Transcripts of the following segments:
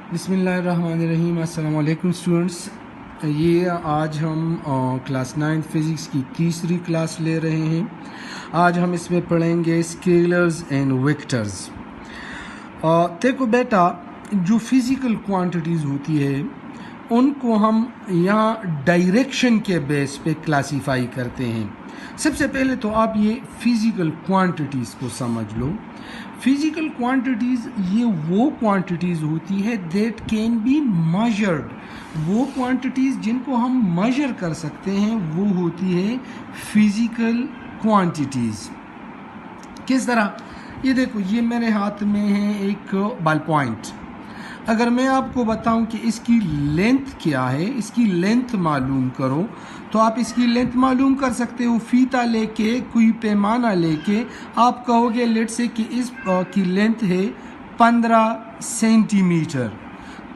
बिस्मिल्लाहिर्रहमानिर्रहीम। अस्सलाम वालेकुम स्टूडेंट्स। ये आज हम क्लास 9 फिज़िक्स की तीसरी क्लास ले रहे हैं। आज हम इसमें पढ़ेंगे स्केलर्स एंड वेक्टर्स। देखो बेटा, जो फिज़िकल क्वांटिटीज़ होती है उनको हम यहाँ डायरेक्शन के बेस पे क्लासिफाई करते हैं। सबसे पहले तो आप ये फिज़िकल क्वांटिटीज़ को समझ लो। फिज़िकल क्वांटिटीज़ ये वो क्वांटिटीज़ होती है दैट कैन बी मेजर्ड। वो क्वांटिटीज़ जिनको हम मेजर कर सकते हैं वो होती है फिज़िकल क्वांटिटीज़। किस तरह? ये देखो, ये मेरे हाथ में है एक बॉल पॉइंट। अगर मैं आपको बताऊं कि इसकी लेंथ क्या है, इसकी लेंथ मालूम करो, तो आप इसकी लेंथ मालूम कर सकते हो। फीता लेके, कोई पैमाना लेके आप कहोगे लेट से कि इस की लेंथ है 15 सेंटीमीटर।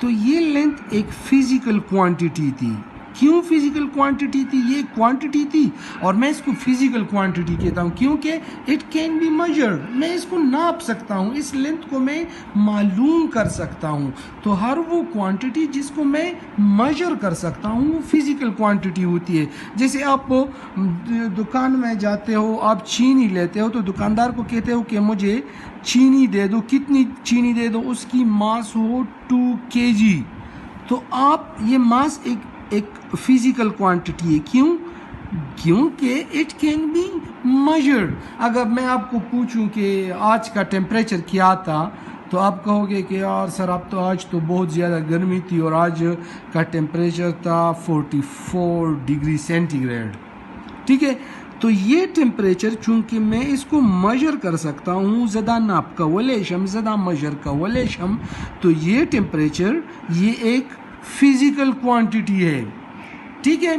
तो ये लेंथ एक फिज़िकल क्वांटिटी थी। क्यों फिज़िकल क्वांटिटी थी? ये क्वांटिटी थी और मैं इसको फिज़िकल क्वांटिटी कहता हूँ क्योंकि इट कैन बी मेजर्ड। मैं इसको नाप सकता हूँ, इस लेंथ को मैं मालूम कर सकता हूँ। तो हर वो क्वांटिटी जिसको मैं मेजर कर सकता हूँ वो फिज़िकल क्वांटिटी होती है। जैसे आप दुकान में जाते हो, आप चीनी लेते हो तो दुकानदार को कहते हो कि मुझे चीनी दे दो। कितनी चीनी दे दो? उसकी मास हो 2 kg। तो आप ये मास एक फिज़िकल क्वांटिटी है। क्यों? क्योंकि इट कैन बी मेजर्ड। अगर मैं आपको पूछूं कि आज का टेम्परेचर क्या था तो आप कहोगे कि यार सर, अब तो आज तो बहुत ज़्यादा गर्मी थी और आज का टेम्परेचर था 44 डिग्री सेंटीग्रेड। ठीक है, तो ये टेम्परेचर चूंकि मैं इसको मेजर कर सकता हूँ, ज़दा नाप का वलेशम, ज़दा मेजर का वलेशम, तो ये टेम्परेचर ये एक फिज़िकल क्वांटिटी है। ठीक है,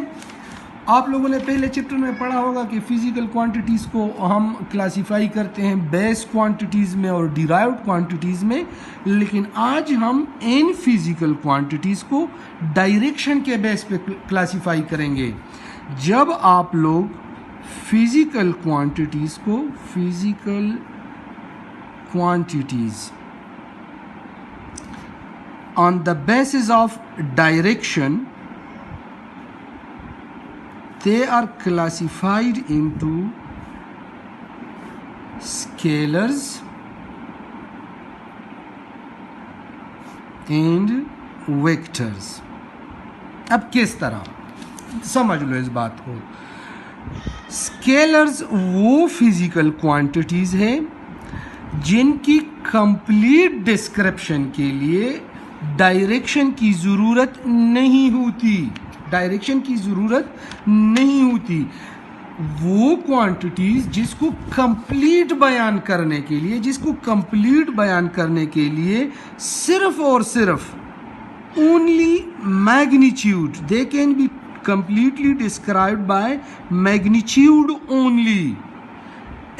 आप लोगों ने पहले चैप्टर में पढ़ा होगा कि फिज़िकल क्वांटिटीज़ को हम क्लासिफाई करते हैं बेस क्वांटिटीज़ में और डिराइव्ड क्वांटिटीज़ में, लेकिन आज हम इन फिज़िकल क्वांटिटीज़ को डायरेक्शन के बेस पे क्लासिफाई करेंगे। जब आप लोग फिज़िकल क्वांटिटीज़ को physical quantities on the basis of direction, they are classified into scalars and vectors। अब किस तरह समझ लो इस बात को। स्केलर्स वो फिजिकल क्वांटिटीज है जिनकी कंप्लीट डिस्क्रिप्शन के लिए डायरेक्शन की ज़रूरत नहीं होती। डायरेक्शन की ज़रूरत नहीं होती। वो क्वांटिटीज़ जिसको कंप्लीट बयान करने के लिए, सिर्फ और सिर्फ only magnitude, they can B completely described by magnitude only,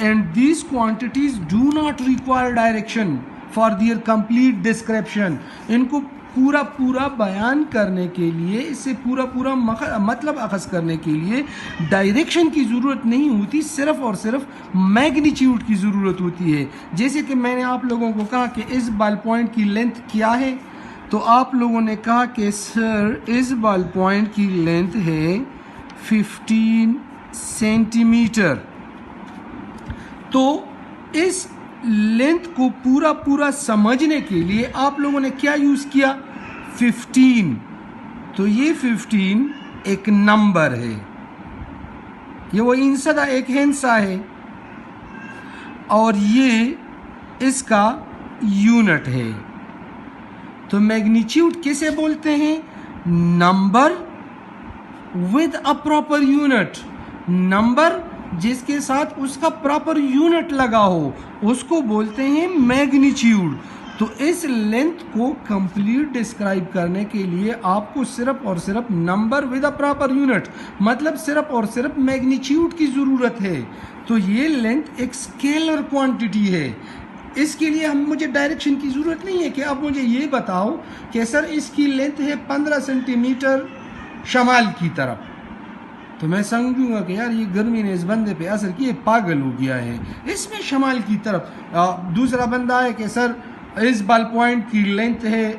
and these quantities do not require direction for their complete description। इनको पूरा बयान करने के लिए, इससे पूरा मतलब अखज़ करने के लिए डायरेक्शन की ज़रूरत नहीं होती, सिर्फ और सिर्फ मैग्नीट्यूड की ज़रूरत होती है। जैसे कि मैंने आप लोगों को कहा कि इस बॉल पॉइंट की लेंथ क्या है, तो आप लोगों ने कहा कि सर इस बॉल पॉइंट की लेंथ है 15 सेंटीमीटर। तो इस लेंथ को पूरा समझने के लिए आप लोगों ने क्या यूज़ किया? 15। तो ये 15 एक नंबर है, ये वो इंसदा एक हिस्सा है और ये इसका यूनिट है। तो मैग्नीट्यूड किसे बोलते हैं? Number with a proper unit. Number जिसके साथ उसका प्रॉपर यूनिट लगा हो उसको बोलते हैं मैग्नीट्यूड। तो इस लेंथ को कंप्लीट डिस्क्राइब करने के लिए आपको सिर्फ और सिर्फ number with a proper unit, मतलब सिर्फ और सिर्फ मैग्नीट्यूड की ज़रूरत है। तो ये लेंथ एक स्केलर क्वांटिटी है। इसके लिए मुझे डायरेक्शन की ज़रूरत नहीं है कि आप मुझे ये बताओ कि सर इसकी लेंथ है 15 सेंटीमीटर शमाल की तरफ, तो मैं समझूंगा कि यार ये गर्मी ने इस बंदे पे असर किया, पागल हो गया है। इसमें शमाल की तरफ दूसरा बंदा है कि सर इस बॉल पॉइंट की लेंथ है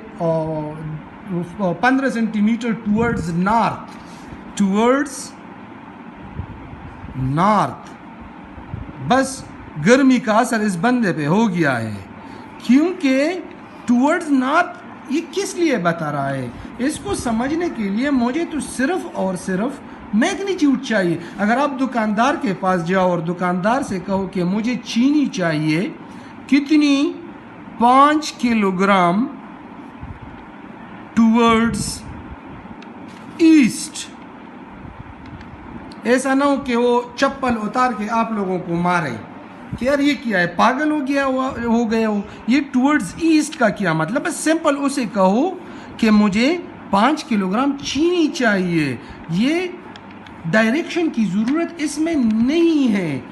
15 सेंटीमीटर टूवर्ड्स नॉर्थ। बस गर्मी का असर इस बंदे पे हो गया है, क्योंकि टूवर्ड्स नॉर्थ ये किस लिए बता रहा है? इसको समझने के लिए मुझे तो सिर्फ और सिर्फ मैग्नीट्यूड चाहिए। अगर आप दुकानदार के पास जाओ और दुकानदार से कहो कि मुझे चीनी चाहिए कितनी, 5 किलोग्राम टूवर्ड्स ईस्ट, ऐसा ना हो कि वो चप्पल उतार के आप लोगों को मारे कि यार ये क्या है, पागल हो गया हो। ये टूवर्ड्स ईस्ट का क्या मतलब? बस सिंपल उसे कहो कि मुझे 5 किलोग्राम चीनी चाहिए। ये डायरेक्शन की ज़रूरत इसमें नहीं है।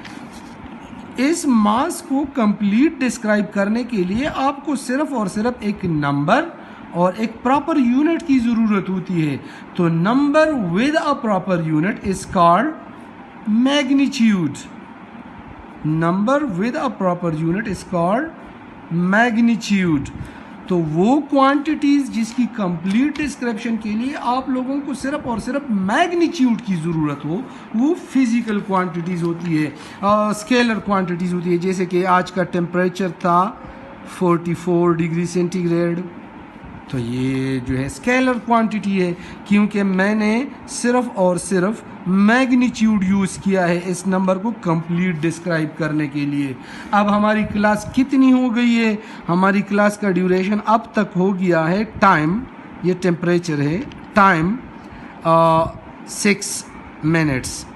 इस मास को कंप्लीट डिस्क्राइब करने के लिए आपको सिर्फ और सिर्फ एक नंबर और एक प्रॉपर यूनिट की ज़रूरत होती है। तो number with a proper unit is called magnitude. Number with a proper unit is called magnitude. तो वो क्वांटिटीज़ जिसकी कंप्लीट डिस्क्रिप्शन के लिए आप लोगों को सिर्फ और सिर्फ मैग्नीट्यूड की ज़रूरत हो, वो फिज़िकल क्वांटिटीज़ होती है, स्केलर क्वांटिटीज़ होती है। जैसे कि आज का टेम्परेचर था 44 डिग्री सेंटीग्रेड, तो ये जो है स्केलर क्वांटिटी है, क्योंकि मैंने सिर्फ और सिर्फ मैग्नीट्यूड यूज़ किया है इस नंबर को कंप्लीट डिस्क्राइब करने के लिए। अब हमारी क्लास कितनी हो गई है? हमारी क्लास का ड्यूरेशन अब तक हो गया है, टाइम, ये टेम्परेचर है, टाइम 6 मिनट्स।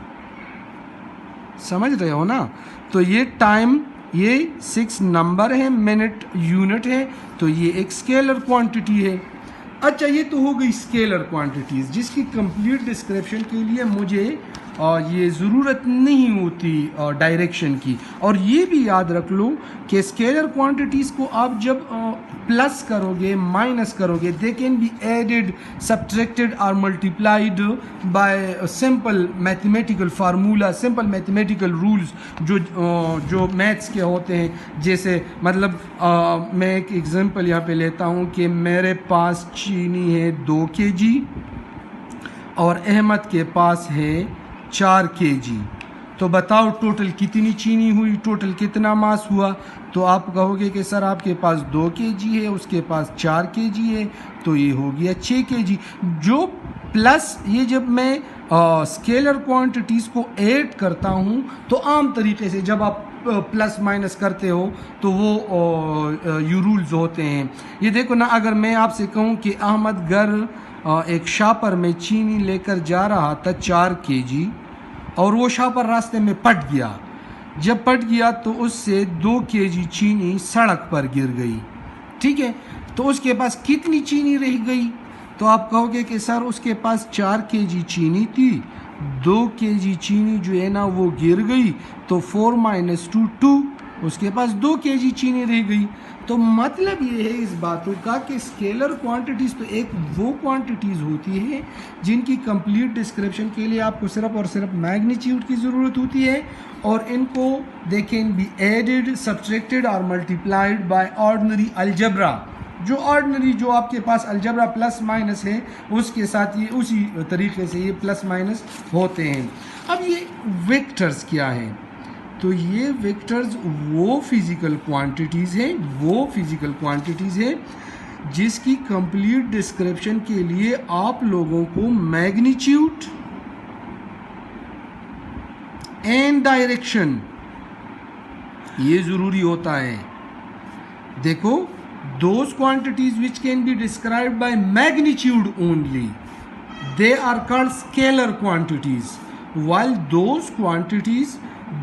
समझ रहे हो ना? तो ये टाइम, ये 6 नंबर है, मिनट यूनिट है, तो ये एक स्केलर क्वांटिटी है। अच्छा, ये तो हो गई स्केलर क्वांटिटीज़ जिसकी कंप्लीट डिस्क्रिप्शन के लिए मुझे ये ज़रूरत नहीं होती डायरेक्शन की। और ये भी याद रख लो कि स्केलर क्वांटिटीज़ को आप जब प्लस करोगे, माइनस करोगे, they can be added, subtracted और multiplied by simple mathematical formula, simple mathematical rules जो मैथ्स के होते हैं। जैसे मतलब मैं एक एग्जांपल यहाँ पे लेता हूँ कि मेरे पास चीनी है 2 kg और अहमद के पास है 4 kg। तो बताओ टोटल कितनी चीनी हुई, टोटल कितना मास हुआ? तो आप कहोगे कि सर आपके पास 2 kg है, उसके पास 4 kg है, तो ये हो गया 6 kg। जो प्लस ये जब मैं स्केलर क्वांटिटीज़ को ऐड करता हूँ तो आम तरीके से जब आप प्लस माइनस करते हो तो वो यू रूल्स होते हैं। ये देखो ना, अगर मैं आपसे कहूँ कि अहमद घर एक शापर में चीनी लेकर जा रहा था 4 kg और वो शापर रास्ते में पट गया। जब पट गया तो उससे 2 kg चीनी सड़क पर गिर गई, ठीक है? तो उसके पास कितनी चीनी रह गई? तो आप कहोगे कि सर उसके पास 4 kg चीनी थी, 2 kg चीनी जो है ना वो गिर गई, तो 4 - 2 2, उसके पास 2 kg चीनी रह गई। तो मतलब ये है इस बातों का कि स्केलर क्वांटिटीज़ तो एक वो क्वांटिटीज़ होती है जिनकी कंप्लीट डिस्क्रिप्शन के लिए आपको सिर्फ और सिर्फ मैग्नीट्यूड की ज़रूरत होती है, और इनको they can be added, subtracted और मल्टीप्लाइड बाय ऑर्डिनरी अलजब्रा। जो आपके पास अलजब्रा प्लस माइनस है उसके साथ ये उसी तरीके से ये प्लस माइनस होते हैं। अब ये वेक्टर्स क्या हैं? तो ये वेक्टर्स वो फिज़िकल क्वांटिटीज़ हैं जिसकी कंप्लीट डिस्क्रिप्शन के लिए आप लोगों को मैग्नीट्यूड एंड डायरेक्शन ये ज़रूरी होता है। देखो, those quantities which can be described by magnitude only, they are called scalar quantities, while those quantities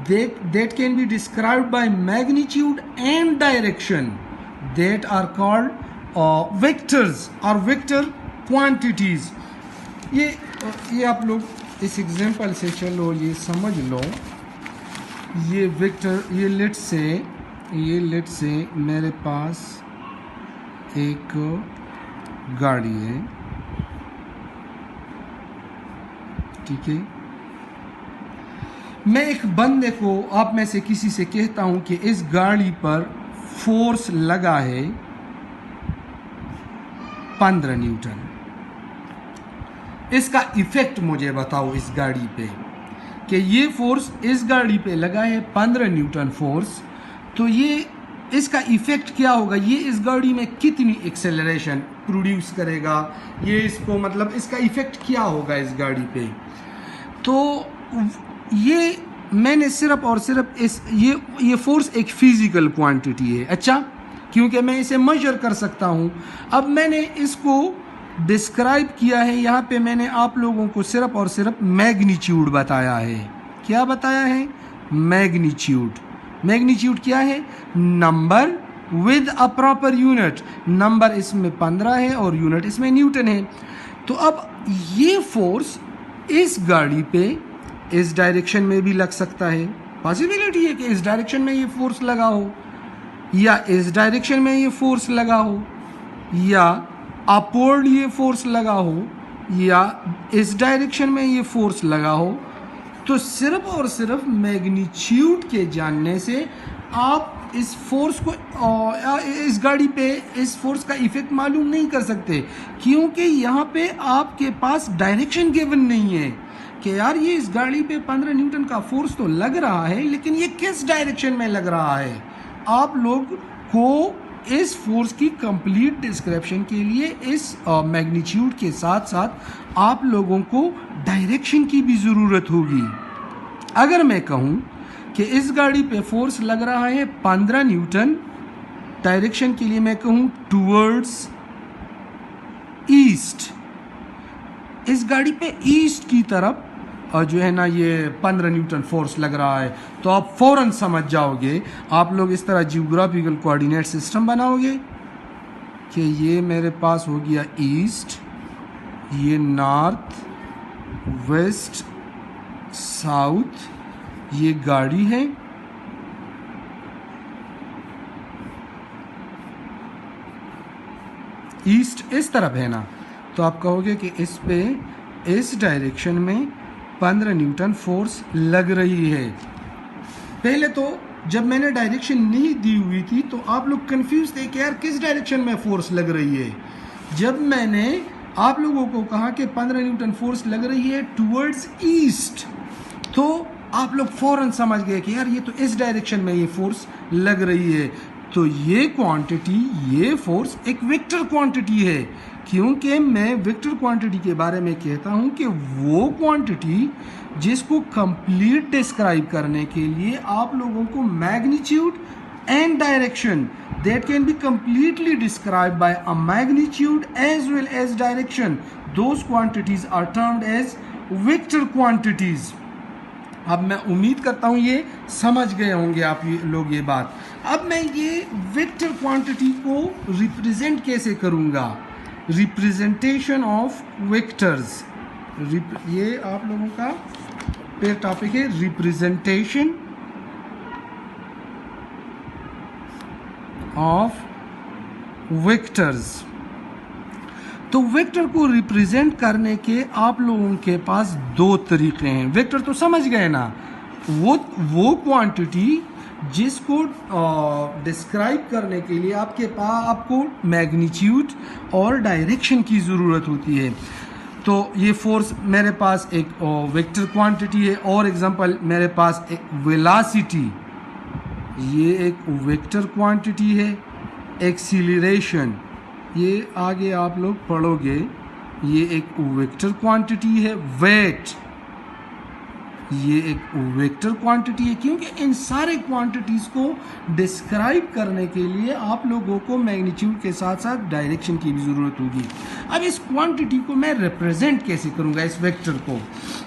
that can be described by magnitude and direction, that are called vectors or vector quantities। ये आप लोग इस example से चलो ये समझ लो। ये vector, ये लेट से मेरे पास एक गाड़ी है, ठीक है? मैं एक बंदे को, आप में से किसी से कहता हूं कि इस गाड़ी पर फोर्स लगा है 15 न्यूटन। इसका इफेक्ट मुझे बताओ इस गाड़ी पे, कि ये फोर्स इस गाड़ी पे लगा है 15 न्यूटन फोर्स, तो ये इसका इफेक्ट क्या होगा, ये इस गाड़ी में कितनी एक्सेलरेशन प्रोड्यूस करेगा, ये इसको मतलब इसका इफेक्ट क्या होगा इस गाड़ी पे। तो ये मैंने सिर्फ और सिर्फ ये फोर्स एक फिजिकल क्वांटिटी है, अच्छा, क्योंकि मैं इसे मेजर कर सकता हूँ। अब मैंने इसको डिस्क्राइब किया है, यहाँ पे मैंने आप लोगों को सिर्फ और सिर्फ मैग्नीट्यूड बताया है। क्या बताया है? मैग्नीट्यूड। मैग्नीट्यूड क्या है? Number with a proper unit. Number इसमें 15 है और यूनिट इसमें न्यूटन है। तो अब ये फोर्स इस गाड़ी पे इस डायरेक्शन में भी लग सकता है, पॉसिबिलिटी है कि इस डायरेक्शन में ये फोर्स लगा हो, या इस डायरेक्शन में ये फोर्स लगा हो, या अपवर्ड ये फोर्स लगा हो, या इस डायरेक्शन में ये फोर्स लगा हो। तो सिर्फ और सिर्फ मैग्नीट्यूड के जानने से आप इस फोर्स को इस गाड़ी पे इस फोर्स का इफेक्ट मालूम नहीं कर सकते, क्योंकि यहाँ पे आपके पास डायरेक्शन गिवन नहीं है कि यार ये इस गाड़ी पे 15 न्यूटन का फोर्स तो लग रहा है, लेकिन ये किस डायरेक्शन में लग रहा है। आप लोग को इस फोर्स की कंप्लीट डिस्क्रिप्शन के लिए इस मैग्नीट्यूड के साथ साथ आप लोगों को डायरेक्शन की भी ज़रूरत होगी। अगर मैं कहूँ कि इस गाड़ी पे फोर्स लग रहा है 15 न्यूटन, डायरेक्शन के लिए मैं कहूँ टूवर्ड्स ईस्ट, इस गाड़ी पे ईस्ट की तरफ और जो है ना ये 15 न्यूटन फोर्स लग रहा है, तो आप फौरन समझ जाओगे। आप लोग इस तरह जियोग्राफिकल कोऑर्डिनेट सिस्टम बनाओगे कि ये मेरे पास हो गया ईस्ट, ये नॉर्थ, वेस्ट, साउथ, ये गाड़ी है, ईस्ट इस तरफ है ना, तो आप कहोगे कि इस पे इस डायरेक्शन में 15 न्यूटन फोर्स लग रही है। पहले तो जब मैंने डायरेक्शन नहीं दी हुई थी तो आप लोग कंफ्यूज थे कि यार किस डायरेक्शन में फोर्स लग रही है। जब मैंने आप लोगों को कहा कि 15 न्यूटन फोर्स लग रही है टुवर्ड्स ईस्ट, तो आप लोग फौरन समझ गए कि यार ये तो इस डायरेक्शन में ये फोर्स लग रही है। तो ये क्वांटिटी, ये फोर्स एक वेक्टर क्वांटिटी है, क्योंकि मैं वेक्टर क्वांटिटी के बारे में कहता हूं कि वो क्वांटिटी जिसको कंप्लीट डिस्क्राइब करने के लिए आप लोगों को magnitude and direction that can be completely described by a magnitude as well as direction, those quantities are termed as vector quantities. अब मैं उम्मीद करता हूँ ये समझ गए होंगे आप लोग ये बात। अब मैं ये वेक्टर क्वांटिटी को रिप्रेजेंट कैसे करूँगा, रिप्रेजेंटेशन ऑफ वेक्टर्स, ये आप लोगों का पेयर टॉपिक है, रिप्रेजेंटेशन ऑफ वेक्टर्स। तो वेक्टर को रिप्रेजेंट करने के आप लोगों के पास दो तरीके हैं। वेक्टर तो समझ गए ना, वो क्वांटिटी जिसको डिस्क्राइब करने के लिए आपको मैग्नीट्यूड और डायरेक्शन की ज़रूरत होती है। तो ये फोर्स मेरे पास एक वेक्टर क्वांटिटी है, और एग्जांपल मेरे पास एक वेलोसिटी, ये एक वेक्टर क्वांटिटी है। एक्सीलरेशन, ये आगे आप लोग पढ़ोगे, ये एक वेक्टर क्वांटिटी है। वेट, ये एक वेक्टर क्वांटिटी है, क्योंकि इन सारे क्वांटिटीज़ को डिस्क्राइब करने के लिए आप लोगों को मैग्नीट्यूड के साथ साथ डायरेक्शन की भी ज़रूरत होगी। अब इस क्वांटिटी को मैं रिप्रेजेंट कैसे करूँगा, इस वेक्टर को?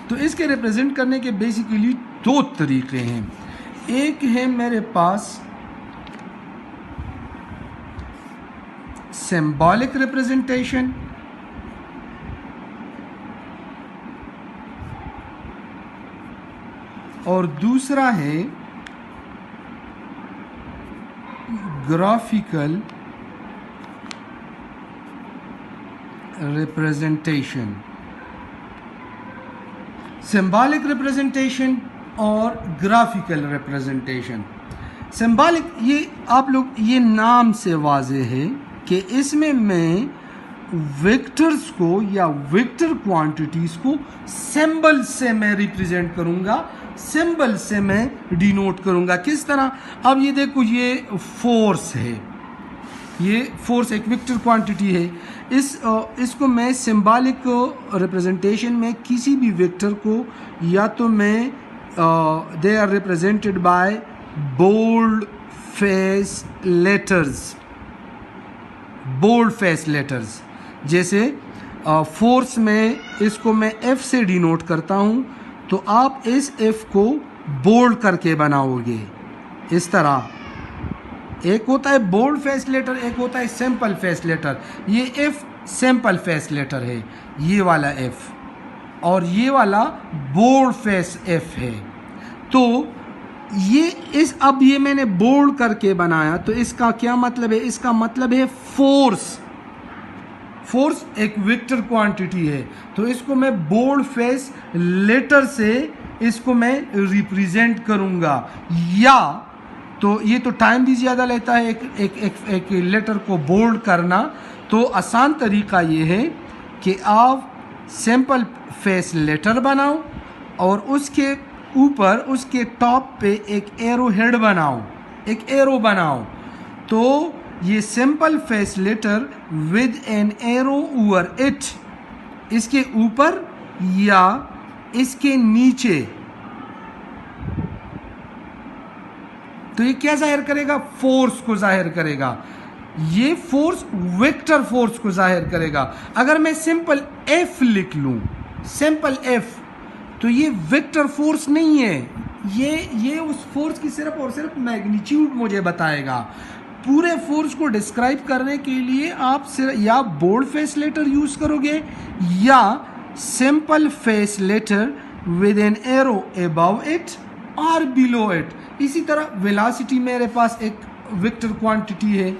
तो इसके रिप्रेजेंट करने के बेसिकली दो तरीके हैं। एक है मेरे पास सिंबॉलिक रिप्रेजेंटेशन, और दूसरा है ग्राफिकल रिप्रेजेंटेशन। सिंबॉलिक रिप्रेजेंटेशन और ग्राफिकल रिप्रेजेंटेशन। सिंबॉलिक, ये आप लोग, ये नाम से वाज़ेह है कि इसमें मैं वेक्टर्स को या वेक्टर क्वांटिटीज को सिंबल से मैं रिप्रेजेंट करूंगा, सिंबल से मैं डिनोट करूंगा। किस तरह? अब ये देखो, ये फोर्स है, ये फोर्स एक वेक्टर क्वांटिटी है। इसको मैं सिंबॉलिक रिप्रेजेंटेशन में किसी भी वेक्टर को या तो मैं they are represented by bold face letters, bold face letters. जैसे फोर्स में इसको मैं F से डिनोट करता हूँ, तो आप इस F को बोल्ड करके बनाओगे इस तरह। एक होता है बोल्ड फेस लेटर, एक होता है सिंपल फेस लेटर। ये F सिंपल फेस लेटर है, ये वाला F, और ये वाला बोल्ड फेस F है। तो ये अब ये मैंने बोल्ड करके बनाया, तो इसका क्या मतलब है? इसका मतलब है फोर्स। फोर्स एक वेक्टर क्वांटिटी है, तो इसको मैं बोल्ड फेस लेटर से इसको मैं रिप्रेजेंट करूंगा। या तो ये तो टाइम भी ज़्यादा लेता है एक लेटर को बोल्ड करना। तो आसान तरीका ये है कि आप सिंपल फेस लेटर बनाओ और उसके ऊपर, उसके टॉप पे एक एरो हेड बनाओ, एक एरो बनाओ। तो ये simple face letter with an arrow over it, इसके ऊपर या इसके नीचे, तो ये क्या जाहिर करेगा? फोर्स को जाहिर करेगा। ये फोर्स वेक्टर फोर्स को जाहिर करेगा। अगर मैं सिंपल F लिख लूं, सिंपल F, तो ये वेक्टर फोर्स नहीं है, ये उस फोर्स की सिर्फ और सिर्फ मैग्नीट्यूड मुझे बताएगा। पूरे फोर्स को डिस्क्राइब करने के लिए आप सिर्फ या बोल्ड फेस लेटर यूज करोगे या simple face letter with an arrow above it और बिलो इट। इसी तरह वेलोसिटी मेरे पास एक वेक्टर क्वांटिटी है।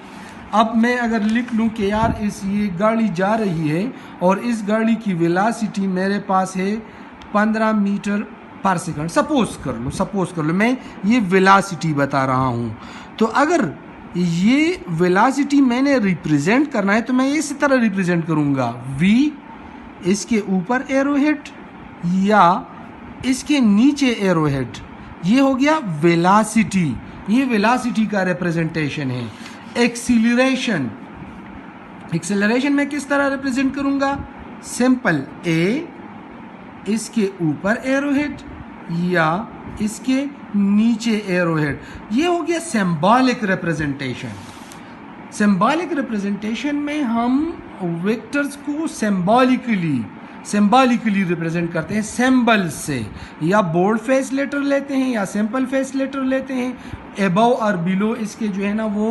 अब मैं अगर लिख लूं कि यार ये गाड़ी जा रही है और इस गाड़ी की वेलोसिटी मेरे पास है 15 मीटर पर सेकंड, सपोज कर लो मैं ये वेलोसिटी बता रहा हूं। तो अगर ये वेलोसिटी मैंने रिप्रेजेंट करना है तो मैं इसी तरह रिप्रेजेंट करूंगा, v, इसके ऊपर एरो हेड या इसके नीचे एरो हेड। ये हो गया वेलोसिटी, ये वेलोसिटी का रिप्रेजेंटेशन है। एक्सीलरेशन, एक्सीलरेशन मैं किस तरह रिप्रेजेंट करूंगा? सिंपल a, इसके ऊपर एरो हेड या इसके नीचे एरो हेड। ये हो गया सिंबॉलिक रिप्रेजेंटेशन। सिंबॉलिक रिप्रेजेंटेशन में हम वेक्टर्स को सिंबॉलिकली रिप्रेजेंट करते हैं सिंबल से, या बोल्ड फेस लेटर लेते हैं या सिंपल फेस लेटर लेते हैं। अबव और बिलो इसके जो है ना वो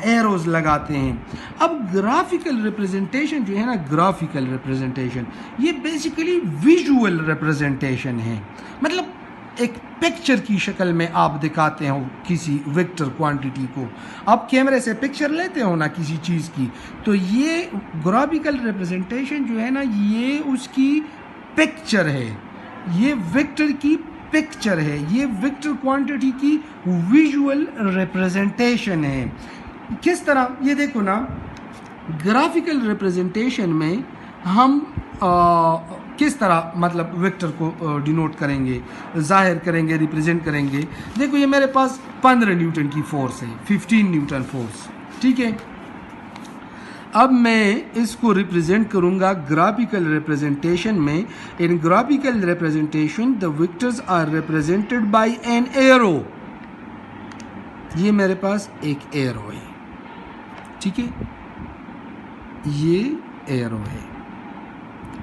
एरोज लगाते हैं। अब ग्राफिकल रिप्रेजेंटेशन जो है ना, ग्राफिकल रिप्रेजेंटेशन ये बेसिकली विजुअल रिप्रेजेंटेशन है। मतलब एक पिक्चर की शक्ल में आप दिखाते हो किसी वेक्टर क्वांटिटी को। आप कैमरे से पिक्चर लेते हो ना किसी चीज़ की, तो ये ग्राफिकल रिप्रेजेंटेशन जो है ना, ये उसकी पिक्चर है, ये वेक्टर की पिक्चर है, ये वेक्टर क्वांटिटी की विजुअल रिप्रेजेंटेशन है। किस तरह? ये देखो ना, ग्राफिकल रिप्रेजेंटेशन में हम किस तरह मतलब वेक्टर को डिनोट करेंगे, जाहिर करेंगे, रिप्रेजेंट करेंगे। देखो ये मेरे पास 15 न्यूटन की फोर्स है, 15 न्यूटन फोर्स, ठीक है। अब मैं इसको रिप्रेजेंट करूंगा ग्राफिकल रिप्रेजेंटेशन में। In graphical representation the vectors are represented by an arrow. ये मेरे पास एक एरो है, ठीक है, ये एरो है।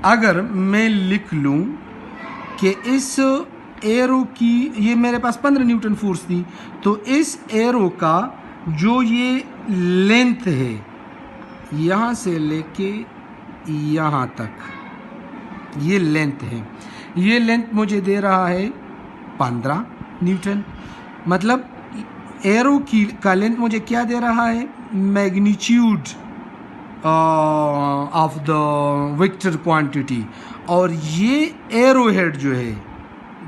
अगर मैं लिख लूं कि इस एरो की, ये मेरे पास 15 न्यूटन फोर्स थी, तो इस एरो का जो ये लेंथ है यहाँ से लेके यहाँ तक, ये लेंथ है, ये लेंथ मुझे दे रहा है 15 न्यूटन। मतलब एरो की का लेंथ मुझे क्या दे रहा है? Magnitude of the vector quantity. और ये एरो हेड जो है,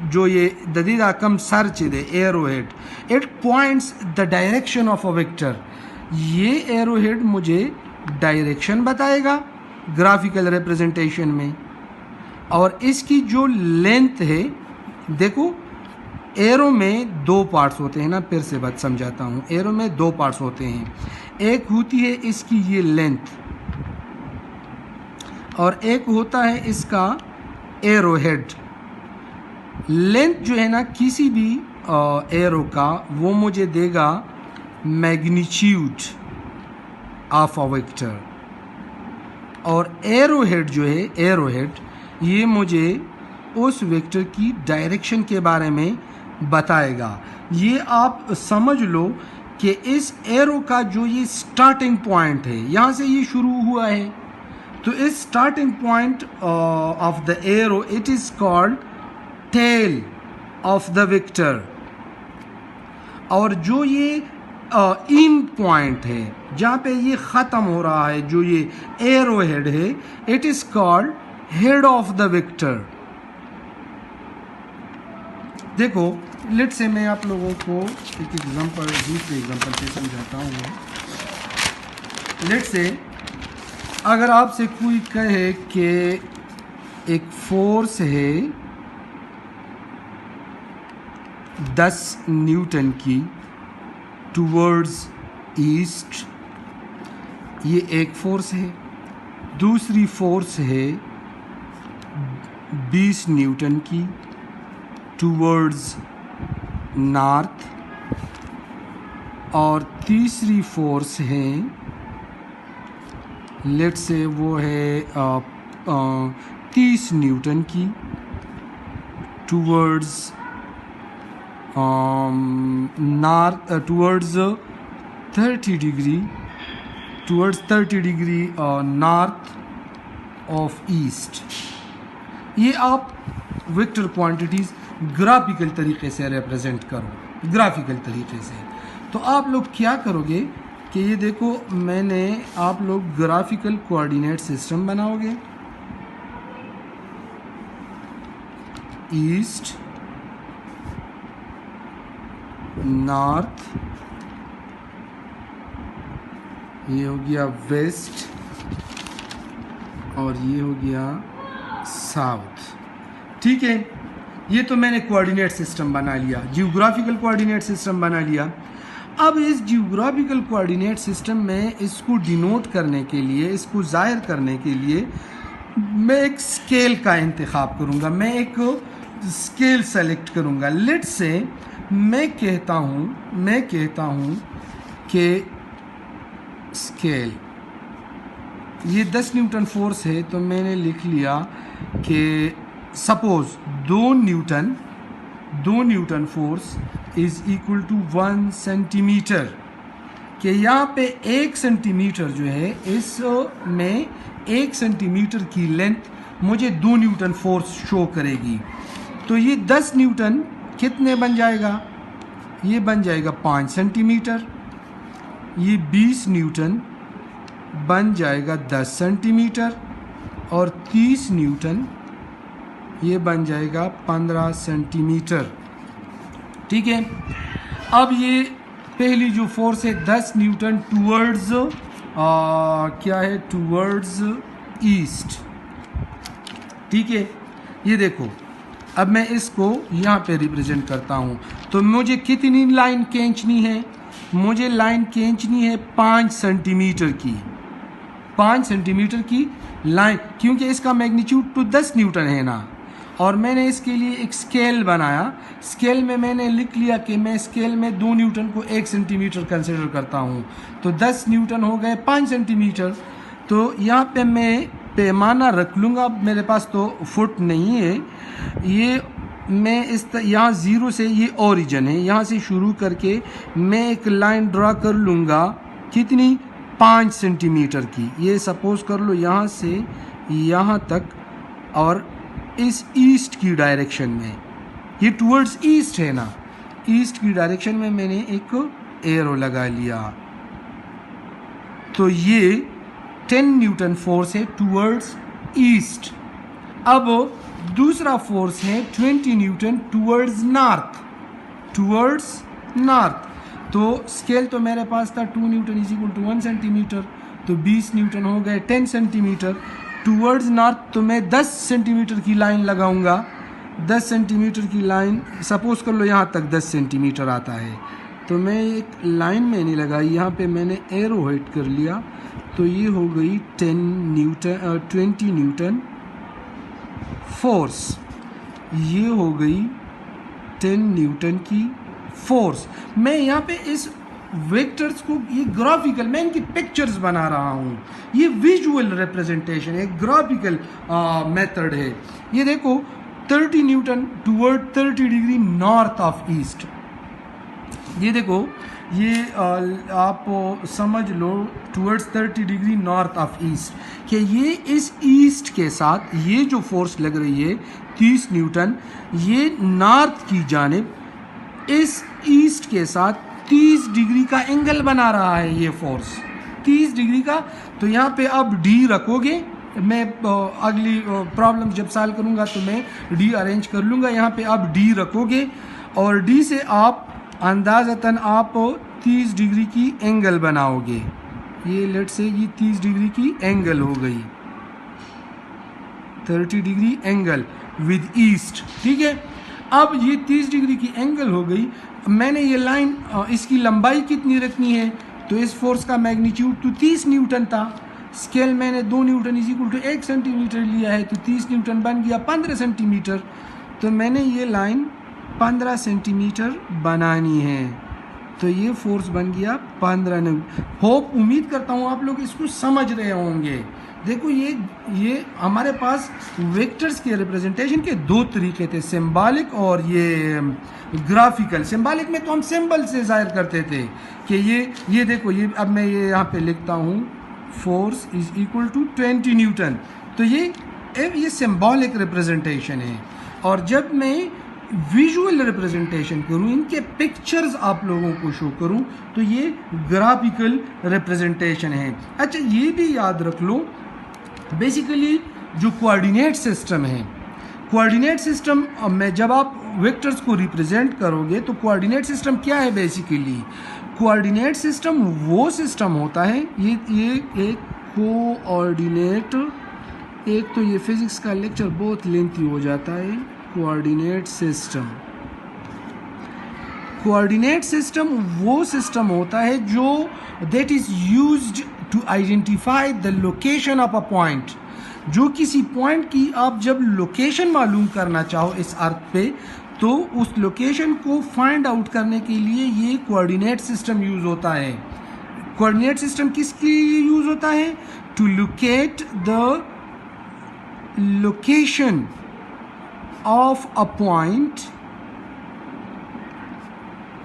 जो ये ददीदा कम सर्च the arrow head, it points the direction of a vector. ये एरो हेड मुझे डायरेक्शन बताएगा ग्राफिकल रिप्रेजेंटेशन में। और इसकी जो लेंथ है, देखो एरो में दो पार्ट्स होते हैं ना, फिर से बात समझाता हूँ। एरो में दो पार्ट्स होते हैं, एक होती है इसकी ये लेंथ और एक होता है इसका एरो हेड। लेंथ जो है ना किसी भी एरो का, वो मुझे देगा मैग्नीट्यूड ऑफ अ वेक्टर, और एरो हेड जो है, एरो हेड, ये मुझे उस वेक्टर की डायरेक्शन के बारे में बताएगा। ये आप समझ लो कि इस एरो का जो ये स्टार्टिंग पॉइंट है, यहाँ से ये शुरू हुआ है, तो इस starting point of the arrow it is called tail of the vector. और जो ये इन पॉइंट है जहाँ पे ये ख़त्म हो रहा है, जो ये एरो हेड है, it is called head of the vector. देखो लेट से मैं आप लोगों को एक एग्जांपल, दूसरे एग्जांपल से समझाता हूँ। लेट से अगर आपसे कोई कहे कि एक फोर्स है 10 न्यूटन की टूवर्ड्स ईस्ट, ये एक फोर्स है। दूसरी फोर्स है 20 न्यूटन की टूवर्ड्स नॉर्थ, और तीसरी फोर्स है लेट से वो है 30 न्यूटन की towards north, towards 30 degree, towards 30 degree north of east. ये आप वेक्टर क्वांटिटीज़ ग्राफिकल तरीके से रिप्रेजेंट करो, ग्राफिकल तरीके से। तो आप लोग क्या करोगे कि ये देखो, मैंने, आप लोग ग्राफिकल कोऑर्डिनेट सिस्टम बनाओगे। ईस्ट, नॉर्थ, ये हो गया वेस्ट, और ये हो गया साउथ। ठीक है, ये तो मैंने कोऑर्डिनेट सिस्टम बना लिया, जियोग्राफिकल कोऑर्डिनेट सिस्टम बना लिया। अब इस जियोग्राफिकल कोऑर्डिनेट सिस्टम में इसको डिनोट करने के लिए, इसको ज़ाहिर करने के लिए मैं एक स्केल का इंतखाब करूँगा, मैं एक स्केल सेलेक्ट करूँगा। लेट से मैं कहता हूँ कि स्केल ये 10 न्यूटन फोर्स है, तो मैंने लिख लिया कि suppose 2 newton force is equal to 1 centimetre, कि यहाँ पे 1 सेंटीमीटर जो है, इसमें 1 सेंटीमीटर की लेंथ मुझे 2 न्यूटन फोर्स शो करेगी। तो ये 10 न्यूटन कितने बन जाएगा? ये बन जाएगा 5 सेंटीमीटर। ये 20 न्यूटन बन जाएगा 10 सेंटीमीटर, और 30 न्यूटन ये बन जाएगा 15 सेंटीमीटर। ठीक है, अब ये पहली जो फोर्स है 10 न्यूटन टूवर्ड्स क्या है, टूवर्ड्स ईस्ट। ठीक है, ये देखो, अब मैं इसको यहाँ पे रिप्रेजेंट करता हूँ। तो मुझे कितनी लाइन खींचनी है? मुझे लाइन खींचनी है 5 सेंटीमीटर की, 5 सेंटीमीटर की लाइन, क्योंकि इसका मैग्नीट्यूड तो 10 न्यूटन है ना। और मैंने इसके लिए एक स्केल बनाया। स्केल में मैंने लिख लिया कि मैं स्केल में 2 न्यूटन को 1 सेंटीमीटर कंसिडर करता हूँ। तो 10 न्यूटन हो गए 5 सेंटीमीटर। तो यहाँ पे मैं पैमाना रख लूँगा, मेरे पास तो फुट नहीं है। ये मैं यहाँ 0 से, ये ओरिजिन है, यहाँ से शुरू करके मैं एक लाइन ड्रा कर लूँगा, कितनी, 5 सेंटीमीटर की। ये सपोज कर लो यहाँ से यहाँ तक, और इस ईस्ट की डायरेक्शन में, ये टुवर्ड्स ईस्ट है ना, ईस्ट की डायरेक्शन में मैंने एक एरो लगा लिया। तो ये 10 न्यूटन फोर्स है टुवर्ड्स ईस्ट। अब दूसरा फोर्स है 20 newton towards north, towards north. तो स्केल तो मेरे पास था 2 newton is equal to 1 centimetre. तो 20 न्यूटन हो गए 10 सेंटीमीटर। टूवर्ड्स नॉर्थ तो मैं 10 सेंटीमीटर की लाइन लगाऊंगा, 10 सेंटीमीटर की लाइन, सपोज कर लो यहाँ तक 10 सेंटीमीटर आता है, तो मैं एक लाइन मैंने लगाई, यहाँ पे मैंने एरो हिट कर लिया, तो ये हो गई 20 न्यूटन फोर्स, ये हो गई 10 न्यूटन की फोर्स। मैं यहाँ पे इस वेक्टर्स को, ये ग्राफिकल, मैं इनकी पिक्चर्स बना रहा हूँ, ये विजुअल रिप्रेजेंटेशन है, ग्राफिकल मेथड है। ये देखो 30 newton toward 30 degree north of east, ये देखो ये आप समझ लो towards 30 degree north of east, कि ये इस ईस्ट के साथ ये जो फोर्स लग रही है 30 न्यूटन, ये नॉर्थ की जानिब इस ईस्ट के साथ 30 डिग्री का एंगल बना रहा है, ये फोर्स 30 डिग्री का। तो यहाँ पे अब डी रखोगे, मैं अगली प्रॉब्लम जब सॉल्व करूँगा तो मैं डी अरेंज कर लूँगा। यहाँ पे आप डी रखोगे और डी से आप अंदाज़तन आप 30 डिग्री की एंगल बनाओगे, ये लेट से ये 30 डिग्री की एंगल हो गई, 30 डिग्री एंगल विद ईस्ट, ठीक है। अब ये 30 डिग्री की एंगल हो गई, मैंने ये लाइन, इसकी लंबाई कितनी रखनी है, तो इस फोर्स का मैग्नीट्यूड तो 30 न्यूटन था, स्केल मैंने 2 newton is equal to 1 centimetre लिया है, तो 30 न्यूटन बन गया 15 सेंटीमीटर, तो मैंने ये लाइन 15 सेंटीमीटर बनानी है, तो ये फोर्स बन गया 15 न्यूटन। होप, उम्मीद करता हूँ आप लोग इसको समझ रहे होंगे। देखो ये हमारे पास वेक्टर्स के रिप्रेजेंटेशन के दो तरीके थे, सिंबॉलिक और ये ग्राफिकल। सिंबॉलिक में तो हम सिंबल से जाहिर करते थे कि ये देखो, ये अब मैं ये यहाँ पे लिखता हूँ force is equal to 20 newton, तो ये सिंबॉलिक रिप्रेजेंटेशन है। और जब मैं विजुअल रिप्रेजेंटेशन करूं, इनके पिक्चर्स आप लोगों को शो करूं, तो ये ग्राफिकल रिप्रेजेंटेशन है। अच्छा, ये भी याद रख लो, बेसिकली जो कोऑर्डिनेट सिस्टम है, कोऑर्डिनेट सिस्टम में जब आप वेक्टर्स को रिप्रेजेंट करोगे तो कोऑर्डिनेट सिस्टम क्या है? बेसिकली कोऑर्डिनेट सिस्टम वो सिस्टम होता है, ये एक कोऑर्डिनेट, एक तो ये फिजिक्स का लेक्चर बहुत लेंथी हो जाता है। कोऑर्डिनेट सिस्टम, कोऑर्डिनेट सिस्टम वो सिस्टम होता है जो that is used to identify the location of a point. जो किसी पॉइंट की आप जब लोकेशन मालूम करना चाहो इस अर्थ पे, तो उस लोकेशन को फाइंड आउट करने के लिए ये कोऑर्डिनेट सिस्टम यूज होता है। कोऑर्डिनेट सिस्टम किसके लिए यूज होता है? To locate the location of a point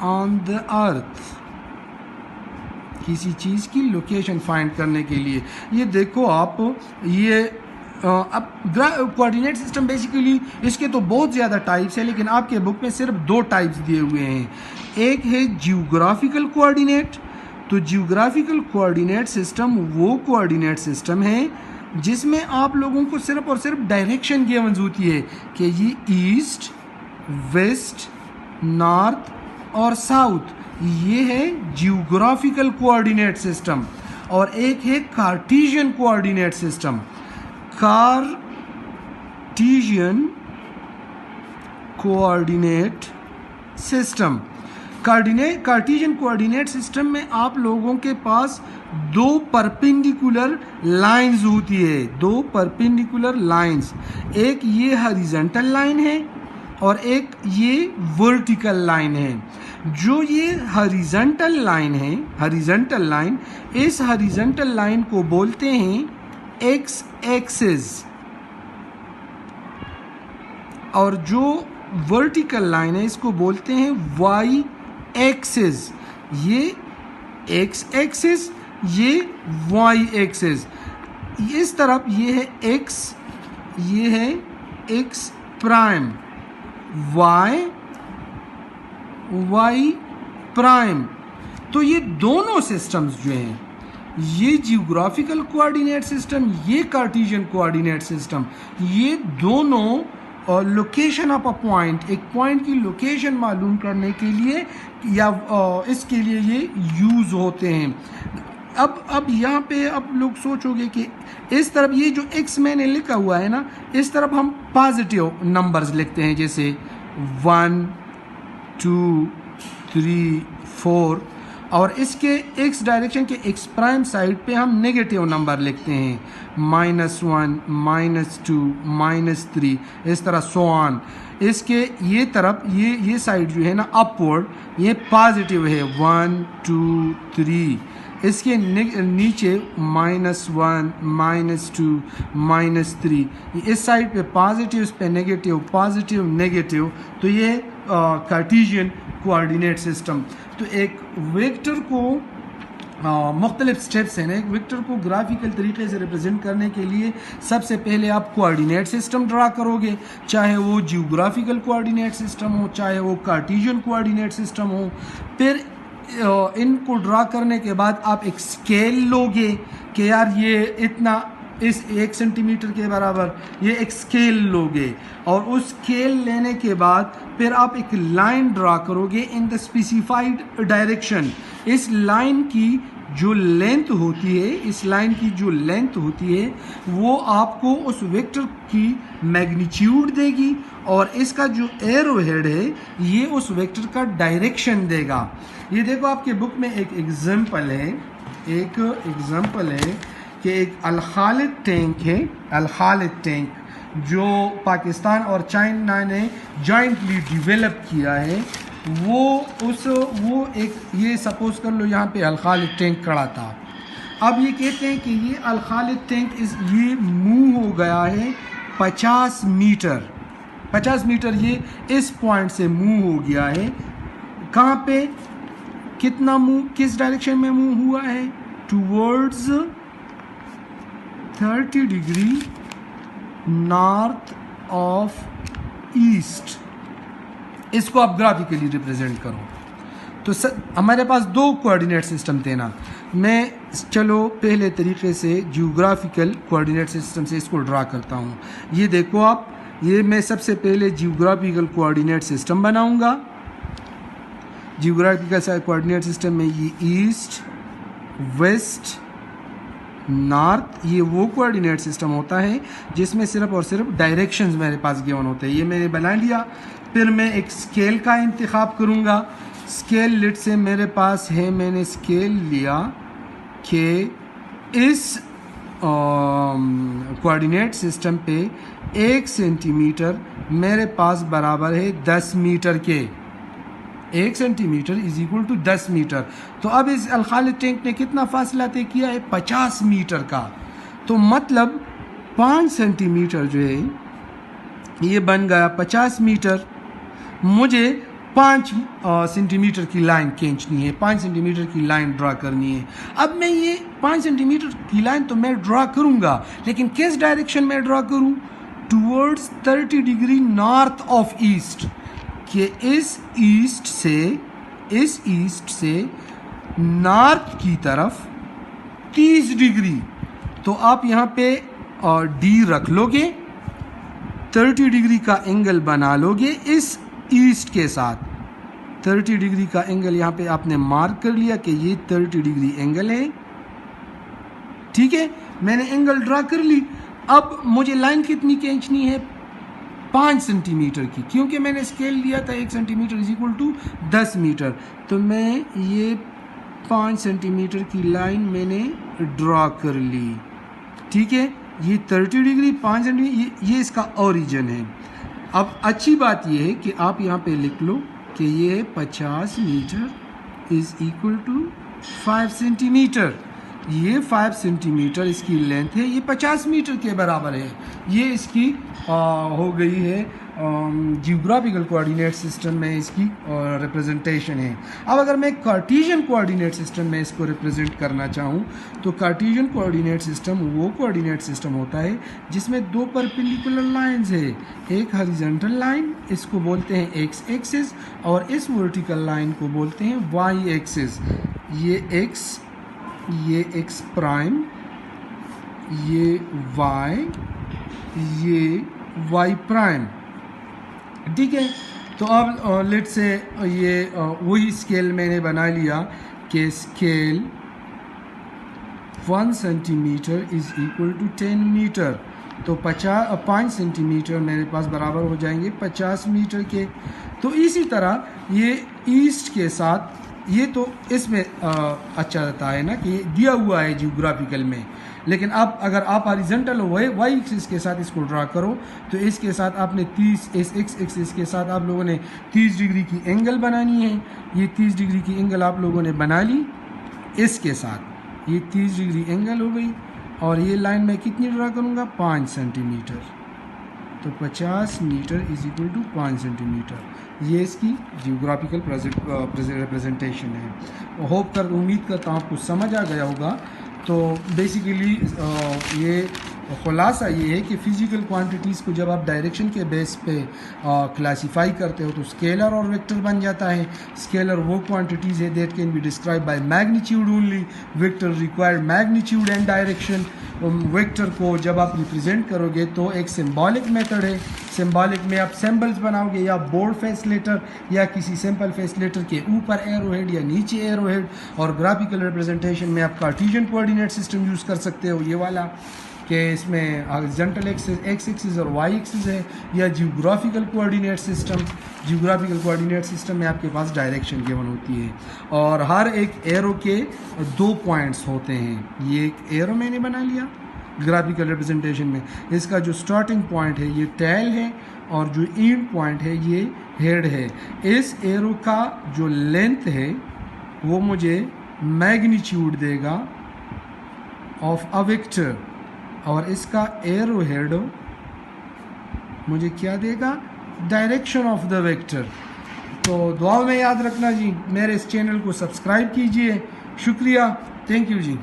on the earth, किसी चीज़ की लोकेशन फाइंड करने के लिए। ये देखो आप, ये अब कोऑर्डिनेट सिस्टम बेसिकली इसके तो बहुत ज़्यादा टाइप्स है, लेकिन आपके बुक में सिर्फ 2 टाइप्स दिए हुए हैं। एक है जियोग्राफिकल कोऑर्डिनेट। तो जियोग्राफिकल कोऑर्डिनेट सिस्टम वो कोऑर्डिनेट सिस्टम है जिसमें आप लोगों को सिर्फ और सिर्फ डायरेक्शन गिवन्स होती है कि ये ईस्ट, वेस्ट, नॉर्थ और साउथ, ये है जियोग्राफिकल कोऑर्डिनेट सिस्टम। और एक है Cartesian coordinate system. Cartesian coordinate system, Cartesian coordinate system में आप लोगों के पास 2 परपेंडिकुलर लाइंस होती है, 2 परपेंडिकुलर लाइंस। एक ये हॉरिजॉन्टल लाइन है और एक ये वर्टिकल लाइन है। जो ये हॉरिजॉन्टल लाइन है, हॉरिजॉन्टल लाइन, इस हॉरिजॉन्टल लाइन को बोलते हैं एक्स एक्सिस, और जो वर्टिकल लाइन है इसको बोलते हैं वाई एक्सिस। ये एक्स एक्सिस, ये वाई एक्सिस। इस तरफ ये है एक्स, ये है X prime, Y Y prime. तो ये दोनों सिस्टम्स जो हैं, ये जियोग्राफिकल कोऑर्डिनेट सिस्टम, ये कार्टेशियन कोऑर्डिनेट सिस्टम, ये दोनों और लोकेशन ऑफ अ पॉइंट, एक पॉइंट की लोकेशन मालूम करने के लिए या इसके लिए ये यूज़ होते हैं। अब यहाँ पे अब लोग सोचोगे कि इस तरफ ये जो x मैंने लिखा हुआ है ना, इस तरफ हम पॉजिटिव नंबर्स लिखते हैं, जैसे 1 2 3 4, और इसके x डायरेक्शन के x प्राइम साइड पे हम नेगेटिव नंबर लिखते हैं, -1 -2 -3, इस तरह सो ऑन। इसके ये तरफ ये साइड जो है ना अपवर्ड, ये पॉजिटिव है 1 2 3। इसके नीचे -1 -2 -3, इस साइड पे पॉजिटिव, इस पे नेगेटिव, पॉजिटिव नेगेटिव। तो ये कार्टेशियन कोऑर्डिनेट सिस्टम। तो एक वेक्टर को मुख्तलिफ स्टेप्स हैं। एक वेक्टर को ग्राफिकल तरीके से रिप्रेजेंट करने के लिए सबसे पहले आप कोऑर्डिनेट सिस्टम ड्रा करोगे, चाहे वो जियोग्राफिकल कोऑर्डिनेट सिस्टम हो, चाहे वो कार्टेशियन कोऑर्डिनेट सिस्टम हो। फिर इनको ड्रा करने के बाद आप एक स्केल लोगे कि यार ये इतना, इस 1 सेंटीमीटर के बराबर, ये एक स्केल लोगे, और उस स्केल लेने के बाद फिर आप एक लाइन ड्रा करोगे इन द स्पेसिफाइड डायरेक्शन। इस लाइन की जो लेंथ होती है, इस लाइन की जो लेंथ होती है वो आपको उस वेक्टर की मैग्नीट्यूड देगी, और इसका जो एरो हेड है ये उस वेक्टर का डायरेक्शन देगा। ये देखो आपके बुक में एक एग्जांपल है कि एक अल खालिद टैंक है, अल खालिद टैंक, जो पाकिस्तान और चाइना ने जॉइंटली डेवलप किया है। वो एक, ये सपोज कर लो यहाँ पे अल खालिद टैंक खड़ा था। अब ये कहते हैं कि ये अल खालिद टैंक ये मूव हो गया है 50 मीटर, 50 मीटर ये इस पॉइंट से मूव हो गया है। कहाँ पे, कितना मूव, किस डायरेक्शन में मूव हुआ है? Towards 30 degree north of east. इसको आप ग्राफिकली रिप्रेजेंट करो। तो हमारे पास 2 कोऑर्डिनेट सिस्टम थे ना। मैं चलो पहले तरीके से जियोग्राफिकल कोऑर्डिनेट सिस्टम से इसको ड्रा करता हूँ। ये देखो आप, ये मैं सबसे पहले जियोग्राफिकल कोऑर्डिनेट सिस्टम बनाऊंगा। जियोग्राफिकल कोऑर्डिनेट सिस्टम में ये ईस्ट, वेस्ट, नॉर्थ, ये वो कोऑर्डिनेट सिस्टम होता है जिसमें सिर्फ और सिर्फ डायरेक्शंस मेरे पास गिवन होते हैं। ये मैंने बना लिया। फिर मैं एक स्केल का इंतखाब करूँगा। स्केल लिट से मेरे पास है, मैंने स्केल लिया कि इस कोऑर्डिनेट सिस्टम पे 1 सेंटीमीटर मेरे पास बराबर है 10 मीटर के। 1 centimetre is equal to 10 metre. तो अब इस अल खालिद टैंक ने कितना फासला तय किया है? 50 मीटर का। तो मतलब 5 सेंटीमीटर जो है ये बन गया 50 मीटर। मुझे 5 सेंटीमीटर की लाइन खींचनी है, 5 सेंटीमीटर की लाइन ड्रा करनी है। अब मैं ये 5 सेंटीमीटर की लाइन तो मैं ड्रा करूँगा, लेकिन किस डायरेक्शन में ड्रा करूँ? Towards 30 degree north of east, कि इस ईस्ट से नॉर्थ की तरफ 30 डिग्री। तो आप यहाँ पे डी रख लोगे, 30 डिग्री का एंगल बना लोगे इस ईस्ट के साथ। 30 डिग्री का एंगल यहाँ पे आपने मार्क कर लिया कि ये 30 डिग्री एंगल है। ठीक है, मैंने एंगल ड्रा कर ली। अब मुझे लाइन कितनी खींचनी है? 5 सेंटीमीटर की, क्योंकि मैंने स्केल लिया था 1 centimetre is equal to 10 metre. तो मैं ये 5 सेंटीमीटर की लाइन मैंने ड्रा कर ली। ठीक है, ये 30 डिग्री 5 सेंटीमीटर, ये इसका ओरिजिन है। अब अच्छी बात ये है कि आप यहाँ पे लिख लो कि ये 50 metre is equal to 5 centimetre. ये 5 सेंटीमीटर इसकी लेंथ है, ये 50 मीटर के बराबर है। ये इसकी हो गई है जियोग्राफिकल कोऑर्डिनेट सिस्टम में इसकी रिप्रेजेंटेशन है। अब अगर मैं कार्टेशियन कोऑर्डिनेट सिस्टम में इसको रिप्रेजेंट करना चाहूँ तो कार्टेशियन कोऑर्डिनेट सिस्टम वो कोऑर्डिनेट सिस्टम होता है जिसमें 2 परपेंडिकुलर लाइंस है। एक हॉरिजॉन्टल लाइन, इसको बोलते हैं एक्स एक्सिस, और इस वर्टिकल लाइन को बोलते हैं वाई एक्सिस। ये एक्स प्राइम, ये वाई प्राइम। ठीक है, तो अब लेट से ये वही स्केल मैंने बना लिया कि scale 1 centimetre is equal to 10 metre. तो 5 सेंटीमीटर मेरे पास बराबर हो जाएंगे 50 मीटर के। तो इसी तरह ये ईस्ट के साथ, ये तो इसमें अच्छा रहता है ना कि ये दिया हुआ है जियोग्राफिकल में, लेकिन अब अगर आप हॉरिजॉन्टल वाई एक्सिस के साथ इसको ड्रा करो तो इसके साथ आपने 30, इस एक्स एक्सिस के साथ आप लोगों ने 30 डिग्री की एंगल बनानी है। ये 30 डिग्री की एंगल आप लोगों ने बना ली, इसके साथ ये 30 डिग्री एंगल हो गई। और ये लाइन मैं कितनी ड्रा करूँगा, 5 सेंटीमीटर। तो 50 metre is equal to 5 centimetre. ये इसकी जियोग्राफिकल रिप्रेजेंटेशन है। उम्मीद करता हूँ आपको समझ आ गया होगा। तो बेसिकली ये खुलासा ये है कि फ़िज़िकल क्वांटिटीज़ को जब आप डायरेक्शन के बेस पे क्लासीफाई करते हो तो स्केलर और वेक्टर बन जाता है। स्केलर वो क्वांटिटीज़ है that can be describe by magnitude only, vector required magnitude and direction. Vector को जब आप रिप्रेजेंट करोगे तो एक सिंबॉलिक मेथड है। सिंबॉलिक में आप सिंबल्स बनाओगे या बोल्ड फेस लेटर या किसी सिंपल फेस लेटर के ऊपर एरो हेड या नीचे एरो हेड, और ग्राफिकल रिप्रेजेंटेशन में आप कार्टेशियन कोऑर्डिनेट सिस्टम यूज़ कर सकते हो, ये वाला कि इसमें हॉरिजॉन्टल एक्स एक्सिस और वाई एक्सिस है, या geographical coordinate system. Geographical coordinate system में आपके पास डायरेक्शन गिवन होती है और हर एक एरो के 2 पॉइंट्स होते हैं। ये एक एरो मैंने बना लिया ग्राफिकल रिप्रेजेंटेशन में, इसका जो स्टार्टिंग पॉइंट है ये टेल है और जो एंड पॉइंट है ये हेड है। इस एरो का जो लेंथ है वो मुझे मैग्नीट्यूड देगा ऑफ अ वेक्टर, और इसका एरो हेड मुझे क्या देगा, डायरेक्शन ऑफ द वेक्टर। तो दुआ में याद रखना जी, मेरे इस चैनल को सब्सक्राइब कीजिए। शुक्रिया, थैंक यू जी।